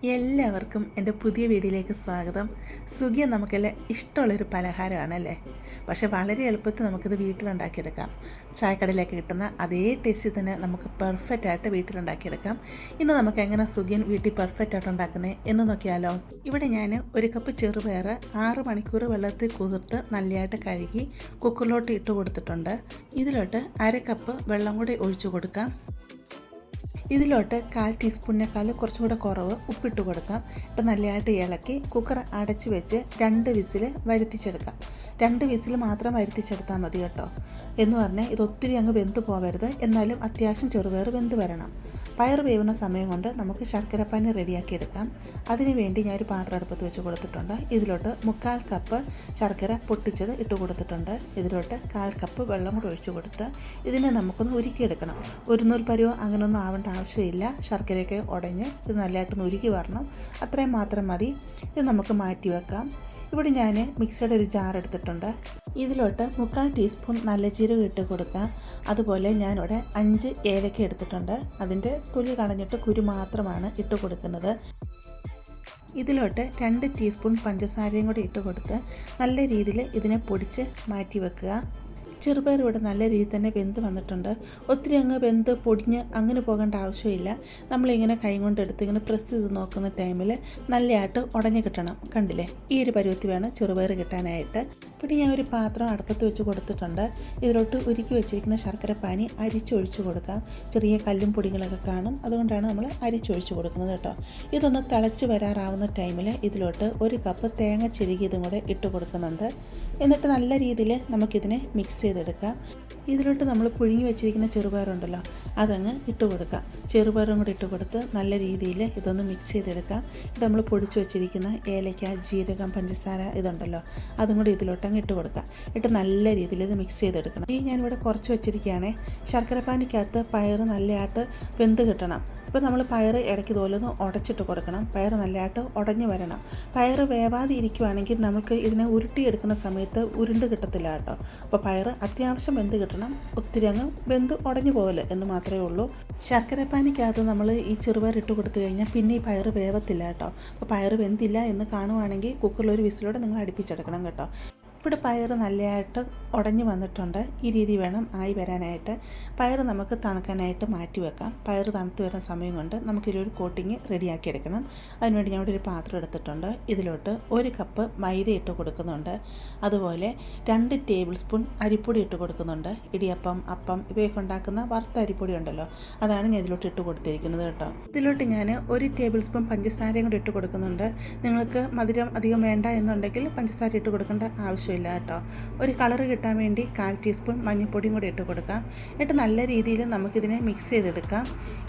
എല്ലാവർക്കും എൻ്റെ പുതിയ വീഡിയോയിലേക്ക് സ്വാഗതം. സുഖിയൻ നമുക്കെല്ലാം ഇഷ്ടമുള്ളൊരു പലഹാരമാണല്ലേ. പക്ഷേ വളരെ എളുപ്പത്തിൽ നമുക്കിത് വീട്ടിലുണ്ടാക്കിയെടുക്കാം. ചായക്കടയിലേക്ക് കിട്ടുന്ന അതേ ടേസ്റ്റിൽ തന്നെ നമുക്ക് പെർഫെക്റ്റായിട്ട് വീട്ടിലുണ്ടാക്കിയെടുക്കാം. ഇന്ന് നമുക്ക് എങ്ങനെ സുഖിയൻ വീട്ടിൽ പെർഫെക്റ്റായിട്ട് ഉണ്ടാക്കുന്നത് എന്ന് നോക്കിയാലോ. ഇവിടെ ഞാൻ ഒരു കപ്പ് ചെറുപയർ 6 മണിക്കൂർ വെള്ളത്തിൽ കുതിർത്ത് നല്ലതായിട്ട് കഴുകി കുക്കറിലോട്ട് ഇട്ട് കൊടുത്തിട്ടുണ്ട്. ഇതിലോട്ട് 1/2 കപ്പ് വെള്ളം കൂടി ഒഴിച്ചു കൊടുക്കാം. ഇതിലോട്ട് 1/4 ടീസ്പൂണിനേക്കാൾ കുറച്ചുകൂടെ കുറവ് ഉപ്പിട്ട് കൊടുക്കാം. ഇട്ട് നല്ലതായിട്ട് ഇളക്കി കുക്കർ അടച്ച് വെച്ച് 2 വിസിൽ വരുത്തിച്ചെടുക്കാം. 2 വിസിൽ മാത്രം വരുത്തിച്ചെടുത്താൽ മതി കേട്ടോ. എന്ന് പറഞ്ഞാൽ ഇതൊത്തിരി അങ്ങ് വെന്ത് പോകരുത്, എന്നാലും അത്യാവശ്യം ചെറുപയർ വെന്ത് വരണം. പയർ വേവുന്ന സമയം കൊണ്ട് നമുക്ക് ശർക്കരപ്പാനി റെഡിയാക്കി എടുക്കാം. അതിന് വേണ്ടി ഞാനൊരു പാത്രം അടുപ്പത്ത് വെച്ച് കൊടുത്തിട്ടുണ്ട്. ഇതിലോട്ട് 1/4 കപ്പ് ശർക്കര പൊട്ടിച്ചത് ഇട്ട് കൊടുത്തിട്ടുണ്ട്. ഇതിലോട്ട് 1/4 കപ്പ് വെള്ളം കൂടി ഒഴിച്ച് കൊടുത്ത് ഇതിനെ നമുക്കൊന്ന് ഉരുക്കിയെടുക്കണം. ഒരു നൂൽ പരുവോ അങ്ങനെയൊന്നും ആവേണ്ട ആവശ്യമില്ല. ശർക്കരയൊക്കെ ഉടഞ്ഞ് ഇത് നല്ലതായിട്ടൊന്ന് ഉരുക്കി വരണം. അത്രയും മാത്രം മതി. ഇത് നമുക്ക് മാറ്റി വെക്കാം. ഇവിടെ ഞാൻ മിക്സിയുടെ ഒരു ജാർ എടുത്തിട്ടുണ്ട്. ഇതിലോട്ട് 1/4 ടീസ്പൂൺ നല്ല ജീരകം ഇട്ട് കൊടുക്കാം. അതുപോലെ ഞാനിവിടെ 5 ഏലക്ക എടുത്തിട്ടുണ്ട്. അതിൻ്റെ തൊലി കളഞ്ഞിട്ട് കുരു മാത്രമാണ് ഇട്ട് കൊടുക്കുന്നത്. ഇതിലോട്ട് 2 ടീസ്പൂൺ പഞ്ചസാരയും കൂടി ഇട്ട് കൊടുത്ത് നല്ല രീതിയിൽ ഇതിനെ പൊടിച്ച് മാറ്റി വെക്കുക. ചെറുപയർ ഇവിടെ നല്ല രീതിയിൽ തന്നെ വെന്ത് വന്നിട്ടുണ്ട്. ഒത്തിരി അങ്ങ് വെന്ത് പൊടിഞ്ഞ് അങ്ങനെ പോകേണ്ട ആവശ്യമില്ല. നമ്മളിങ്ങനെ കൈ കൊണ്ട് എടുത്ത് ഇങ്ങനെ പ്രസ് ചെയ്ത് നോക്കുന്ന ടൈമിൽ നല്ലതായിട്ട് ഉടഞ്ഞ് കിട്ടണം. കണ്ടില്ലേ, ഈ ഒരു പരുവത്തിൽ വേണം ചെറുപയർ കിട്ടാനായിട്ട്. പിന്നെ ഞാൻ ഒരു പാത്രം അടുപ്പത്ത് വെച്ച് കൊടുത്തിട്ടുണ്ട്. ഇതിലോട്ട് ഉരുക്കി വെച്ചിരിക്കുന്ന ശർക്കരപ്പാനി അരിച്ചൊഴിച്ച് കൊടുക്കാം. ചെറിയ കല്ലും പൊടികളൊക്കെ കാണും, അതുകൊണ്ടാണ് നമ്മൾ അരിച്ചൊഴിച്ച് കൊടുക്കുന്നത് കേട്ടോ. ഇതൊന്ന് തിളച്ച് വരാറാവുന്ന ടൈമിൽ ഇതിലോട്ട് 1 കപ്പ് തേങ്ങ ചിരകിയതും കൂടെ ഇട്ട് കൊടുക്കുന്നുണ്ട്. എന്നിട്ട് നല്ല രീതിയിൽ നമുക്കിതിനെ മിക്സ് ചെയ്തെടുക്കാം. ഇതിലോട്ട് നമ്മൾ പുഴുങ്ങി വെച്ചിരിക്കുന്ന ചെറുപയറുണ്ടല്ലോ, അതങ്ങ് ഇട്ട് കൊടുക്കാം. ചെറുപയറും കൂടി ഇട്ട് കൊടുത്ത് നല്ല രീതിയിൽ ഇതൊന്ന് മിക്സ് ചെയ്തെടുക്കാം. ഇത് നമ്മൾ പൊടിച്ച് വെച്ചിരിക്കുന്ന ഏലക്ക, ജീരകം, പഞ്ചസാര ഇതുണ്ടല്ലോ, അതും കൂടി ഇതിലോട്ട് അങ്ങ് ഇട്ട് കൊടുക്കാം. ഇട്ട് നല്ല രീതിയിൽ ഇത് മിക്സ് ചെയ്തെടുക്കണം. ഈ ഞാനിവിടെ കുറച്ച് വെച്ചിരിക്കുകയാണേ. ശർക്കരപ്പാനിക്കകത്ത് പയർ നല്ലതായിട്ട് വെന്ത് കിട്ടണം. ഇപ്പോൾ നമ്മൾ പയർ ഇടയ്ക്ക് തോലൊന്ന് ഉടച്ചിട്ട് കൊടുക്കണം. പയർ നല്ലതായിട്ട് ഉടഞ്ഞു വരണം. പയർ വേവാതെ ഇരിക്കുവാണെങ്കിൽ നമുക്ക് ഇതിനെ ഉരുട്ടിയെടുക്കുന്ന സമയത്ത് ഉരുണ്ട് കിട്ടത്തില്ല കേട്ടോ. അപ്പോൾ പയർ അത്യാവശ്യം വെന്ത് കിട്ടണം, ഒത്തിരി അങ്ങ് വെന്ത് ഉടഞ്ഞു പോകല് എന്ന് മാത്രമേ ഉള്ളൂ. ശർക്കരപ്പാനിക്കകത്ത് നമ്മൾ ഈ ചെറുപയർ ഇട്ട് കൊടുത്തു കഴിഞ്ഞാൽ പിന്നെ ഈ പയർ വേവത്തില്ല കേട്ടോ. അപ്പോൾ പയർ വെന്തില്ല എന്ന് കാണുവാണെങ്കിൽ കുക്കറിൽ ഒരു വിസിലോടെ നിങ്ങൾ അടുപ്പിച്ചെടുക്കണം കേട്ടോ. ഇവിടെ പയർ നല്ലതായിട്ട് ഉടഞ്ഞു വന്നിട്ടുണ്ട്. ഈ രീതി വേണം ആയി വരാനായിട്ട്. പയർ നമുക്ക് തണുക്കാനായിട്ട് മാറ്റി വെക്കാം. പയർ തണുത്ത് വരുന്ന സമയം കൊണ്ട് നമുക്കിതിലൊരു കോട്ടിങ് റെഡിയാക്കി എടുക്കണം. അതിനുവേണ്ടി ഞാൻ ഇവിടെ ഒരു പാത്രം എടുത്തിട്ടുണ്ട്. ഇതിലോട്ട് 1 കപ്പ് മൈദ ഇട്ട് കൊടുക്കുന്നുണ്ട്. അതുപോലെ 2 ടേബിൾ സ്പൂൺ അരിപ്പൊടി ഇട്ട് കൊടുക്കുന്നുണ്ട്. ഇടിയപ്പം, അപ്പം ഇവയൊക്കെ ഉണ്ടാക്കുന്ന വറുത്ത അരിപ്പൊടി ഉണ്ടല്ലോ, അതാണ് ഞാൻ ഇതിലോട്ട് ഇട്ട് കൊടുത്തിരിക്കുന്നത് കേട്ടോ. ഇതിലോട്ട് ഞാൻ 1 ടേബിൾ സ്പൂൺ പഞ്ചസാരയും കൂടി ഇട്ട് കൊടുക്കുന്നുണ്ട്. നിങ്ങൾക്ക് മധുരം അധികം വേണ്ട എന്നുണ്ടെങ്കിൽ പഞ്ചസാര ഇട്ട് കൊടുക്കേണ്ട ആവശ്യം കേട്ടോ. ഒരു കളർ കിട്ടാൻ വേണ്ടി 1/4 ടീസ്പൂൺ മഞ്ഞൾപ്പൊടിയും കൂടി ഇട്ട് കൊടുക്കാം. എന്നിട്ട് നല്ല രീതിയിൽ നമുക്കിതിനെ മിക്സ് ചെയ്തെടുക്കാം.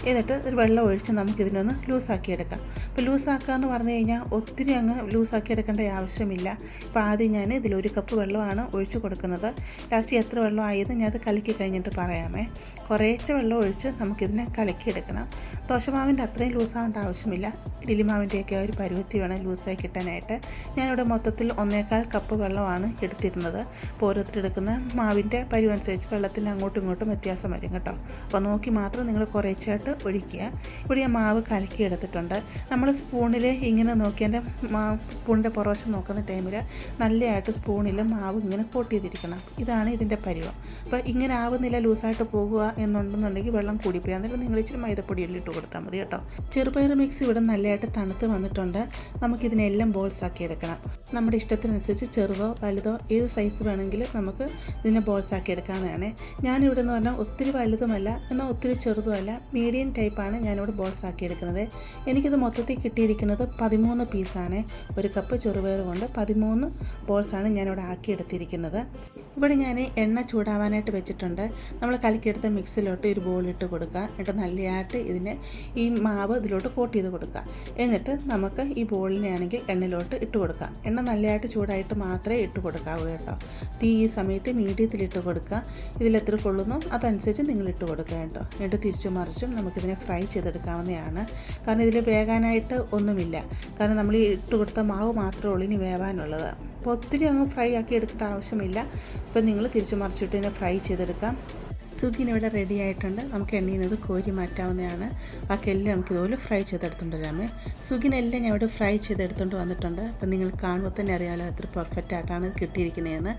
എന്നിട്ട് ഒരു വെള്ളം ഒഴിച്ച് നമുക്കിതിനൊന്ന് ലൂസാക്കി എടുക്കാം. ഇപ്പോൾ ലൂസാക്കുക എന്ന് പറഞ്ഞു കഴിഞ്ഞാൽ ഒത്തിരി അങ്ങ് ലൂസാക്കി എടുക്കേണ്ട ആവശ്യമില്ല. ഇപ്പോൾ ആദ്യം ഞാൻ ഇതിൽ 1 കപ്പ് വെള്ളമാണ് ഒഴിച്ച് കൊടുക്കുന്നത്. ലാസ്റ്റ് എത്ര വെള്ളം ആയത് ഞാൻ അത് കലക്കി കഴിഞ്ഞിട്ട് പറയാമേ. കുറേശ്ശെ വെള്ളം ഒഴിച്ച് നമുക്കിതിനെ കലക്കിയെടുക്കണം. ദോശമാവിൻ്റെ അത്രയും ലൂസാവേണ്ട ആവശ്യമില്ല. ഇഡ്ഡലി മാവിൻ്റെയൊക്കെ ഒരു പരുവത്തി വേണം ലൂസായി കിട്ടാനായിട്ട്. ഞാനിവിടെ മൊത്തത്തിൽ 1/4 കപ്പ് വെള്ളമാണ് എടുത്തിരുന്നത്. അപ്പോൾ ഓരോരുത്തരെടുക്കുന്ന മാവിൻ്റെ പരുവനുസരിച്ച് വെള്ളത്തിന് അങ്ങോട്ടും ഇങ്ങോട്ടും വ്യത്യാസം വരും കേട്ടോ. അപ്പോൾ നോക്കി മാത്രം നിങ്ങൾ കുറേശ്ശായിട്ട് ഒഴിക്കുക. ഇവിടെ ഞാൻ മാവ് കലക്കി എടുത്തിട്ടുണ്ട്. നമ്മൾ സ്പൂണിൽ ഇങ്ങനെ നോക്കിയതിൻ്റെ സ്പൂണിൻ്റെ പുറവശം നോക്കുന്ന ടൈമിൽ നല്ലതായിട്ട് സ്പൂണിൽ മാവ് ഇങ്ങനെ കോട്ട് ചെയ്തിരിക്കണം. ഇതാണ് ഇതിൻ്റെ പരുവം. അപ്പോൾ ഇങ്ങനെ ആവുന്നില്ല, ലൂസായിട്ട് പോകുക എന്നുണ്ടെന്നുണ്ടെങ്കിൽ വെള്ളം കൂടിപ്പോയി. എന്നിട്ട് നിങ്ങൾ ഇച്ചിരി മൈദപ്പൊടിയിൽ ഇട്ട് കൊടുത്താൽ മതി കേട്ടോ. ചെറുപയർ മിക്സ് ഇവിടെ നല്ലതായിട്ട് തണുത്ത് വന്നിട്ടുണ്ട്. നമുക്കിതിനെല്ലാം ബോൾസ് ആക്കി എടുക്കണം. നമ്മുടെ ഇഷ്ടത്തിനനുസരിച്ച് ചെറുതോ വലുതോ ഏത് സൈസ് വേണമെങ്കിൽ നമുക്ക് ഇതിനെ ബോൾസ് ആക്കി എടുക്കാവുന്നതാണ്. ഞാനിവിടെ എന്ന് പറഞ്ഞാൽ ഒത്തിരി വലുതുമല്ല എന്നാൽ ഒത്തിരി ചെറുതുമല്ല, മീഡിയം ടൈപ്പാണ് ഞാനിവിടെ ബോൾസ് ആക്കി എടുക്കുന്നത്. എനിക്കിത് മൊത്തത്തിൽ കിട്ടിയിരിക്കുന്നത് 13 പീസാണ്. 1 കപ്പ് ചെറുപയർ കൊണ്ട് 13 ബോൾസാണ് ഞാനിവിടെ ആക്കി എടുത്തിരിക്കുന്നത്. ഇവിടെ ഞാൻ എണ്ണ ചൂടാവാനായിട്ട് വെച്ചിട്ടുണ്ട്. നമ്മൾ കലക്കിയെടുത്ത മിക്സിലോട്ട് ഒരു ബോൾ ഇട്ട് കൊടുക്കുക. എന്നിട്ട് നല്ലതായിട്ട് ഇതിനെ ഈ മാവ് ഇതിലോട്ട് കോട്ട് ചെയ്ത് കൊടുക്കുക. എന്നിട്ട് നമുക്ക് ഈ ബോളിനെ ആണെങ്കിൽ എണ്ണയിലോട്ട് ഇട്ട് കൊടുക്കാം. എണ്ണ നല്ലതായിട്ട് ചൂടായിട്ട് മാത്രമേ ഇട്ട് കൊടുക്കാവൂ കേട്ടോ. തീ ഈ സമയത്ത് മീഡിയത്തിലിട്ട് കൊടുക്കുക. ഇതിലെത്ര കൊള്ളുന്നു അതനുസരിച്ച് നിങ്ങൾ ഇട്ട് കൊടുക്കുക കേട്ടോ. എന്നിട്ട് തിരിച്ചും മറിച്ചും നമുക്കിതിനെ ഫ്രൈ ചെയ്തെടുക്കാവുന്നതാണ്. കാരണം ഇതിൽ വേകാനായിട്ട് ഒന്നുമില്ല. കാരണം നമ്മൾ ഈ ഇട്ട് കൊടുത്ത മാവ് മാത്രമേ ഉള്ളൂ ഇനി വേവാനുള്ളത്. അപ്പോൾ ഒത്തിരി അങ്ങ് ഫ്രൈ ആക്കി എടുക്കേണ്ട ആവശ്യമില്ല. ഇപ്പം നിങ്ങൾ തിരിച്ചു മറിച്ചിട്ട് ഇതിനെ ഫ്രൈ ചെയ്തെടുക്കാം. സുഗിന് ഇവിടെ റെഡി ആയിട്ടുണ്ട്. നമുക്ക് എണ്ണയിൽ നിന്ന് കോരി മാറ്റാവുന്നതാണ്. ബാക്കിയെല്ലാം നമുക്ക് ഇതുപോലെ ഫ്രൈ ചെയ്തെടുത്തുകൊണ്ട് വരാമേ. സുഗിനെല്ലാം ഞാൻ ഇവിടെ ഫ്രൈ ചെയ്തെടുത്തുകൊണ്ട് വന്നിട്ടുണ്ട്. അപ്പം നിങ്ങൾ കാണുമ്പോൾ തന്നെ അറിയാമല്ലോ എത്ര പെർഫെക്റ്റ് ആയിട്ടാണ് കിട്ടിയിരിക്കുന്നതെന്ന്.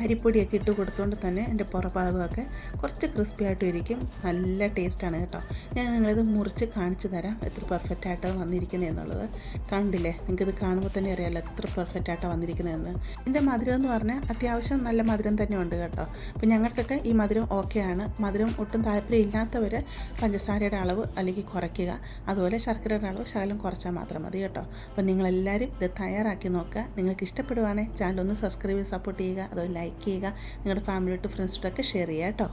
അരിപ്പൊടിയൊക്കെ ഇട്ട് കൊടുത്തുകൊണ്ട് തന്നെ എൻ്റെ പുറഭാഗമൊക്കെ കുറച്ച് ക്രിസ്പി ആയിട്ടും ഇരിക്കും. നല്ല ടേസ്റ്റാണ് കേട്ടോ. ഞാൻ നിങ്ങളിത് മുറിച്ച് കാണിച്ചു തരാം എത്ര പെർഫെക്റ്റ് ആയിട്ടാണ് വന്നിരിക്കുന്നത് എന്നുള്ളത്. കണ്ടില്ലേ, നിങ്ങൾക്കിത് കാണുമ്പോൾ തന്നെ അറിയാമല്ലോ എത്ര പെർഫെക്റ്റ് ആയിട്ടാണ് വന്നിരിക്കുന്നതെന്ന്. ഇതിൻ്റെ മധുരം എന്ന് പറഞ്ഞാൽ അത്യാവശ്യം നല്ല മധുരം തന്നെ ഉണ്ട് കേട്ടോ. അപ്പോൾ ഞങ്ങൾക്കൊക്കെ ഈ മധുരം ഓക്കെയാണ്. മധുരം ഒട്ടും താല്പര്യമില്ലാത്തവർ പഞ്ചസാരയുടെ അളവ് അല്ലെങ്കിൽ കുറയ്ക്കുക. അതുപോലെ ശർക്കരയുടെ അളവ് ശകലം കുറച്ചാൽ മാത്രം മതി കേട്ടോ. അപ്പോൾ നിങ്ങളെല്ലാവരും ഇത് തയ്യാറാക്കി നോക്കുക. നിങ്ങൾക്ക് ഇഷ്ടപ്പെടുവാണെങ്കിൽ ചാനൽ ഒന്ന് സബ്സ്ക്രൈബ് ചെയ്ത് സപ്പോർട്ട് ചെയ്യുക. അതുപോലെ ലൈക്ക് ചെയ്യുക. നിങ്ങളുടെ ഫാമിലിയോട്ട് ഫ്രണ്ട്സിനോടൊക്കെ ഷെയർ ചെയ്യുക കേട്ടോ.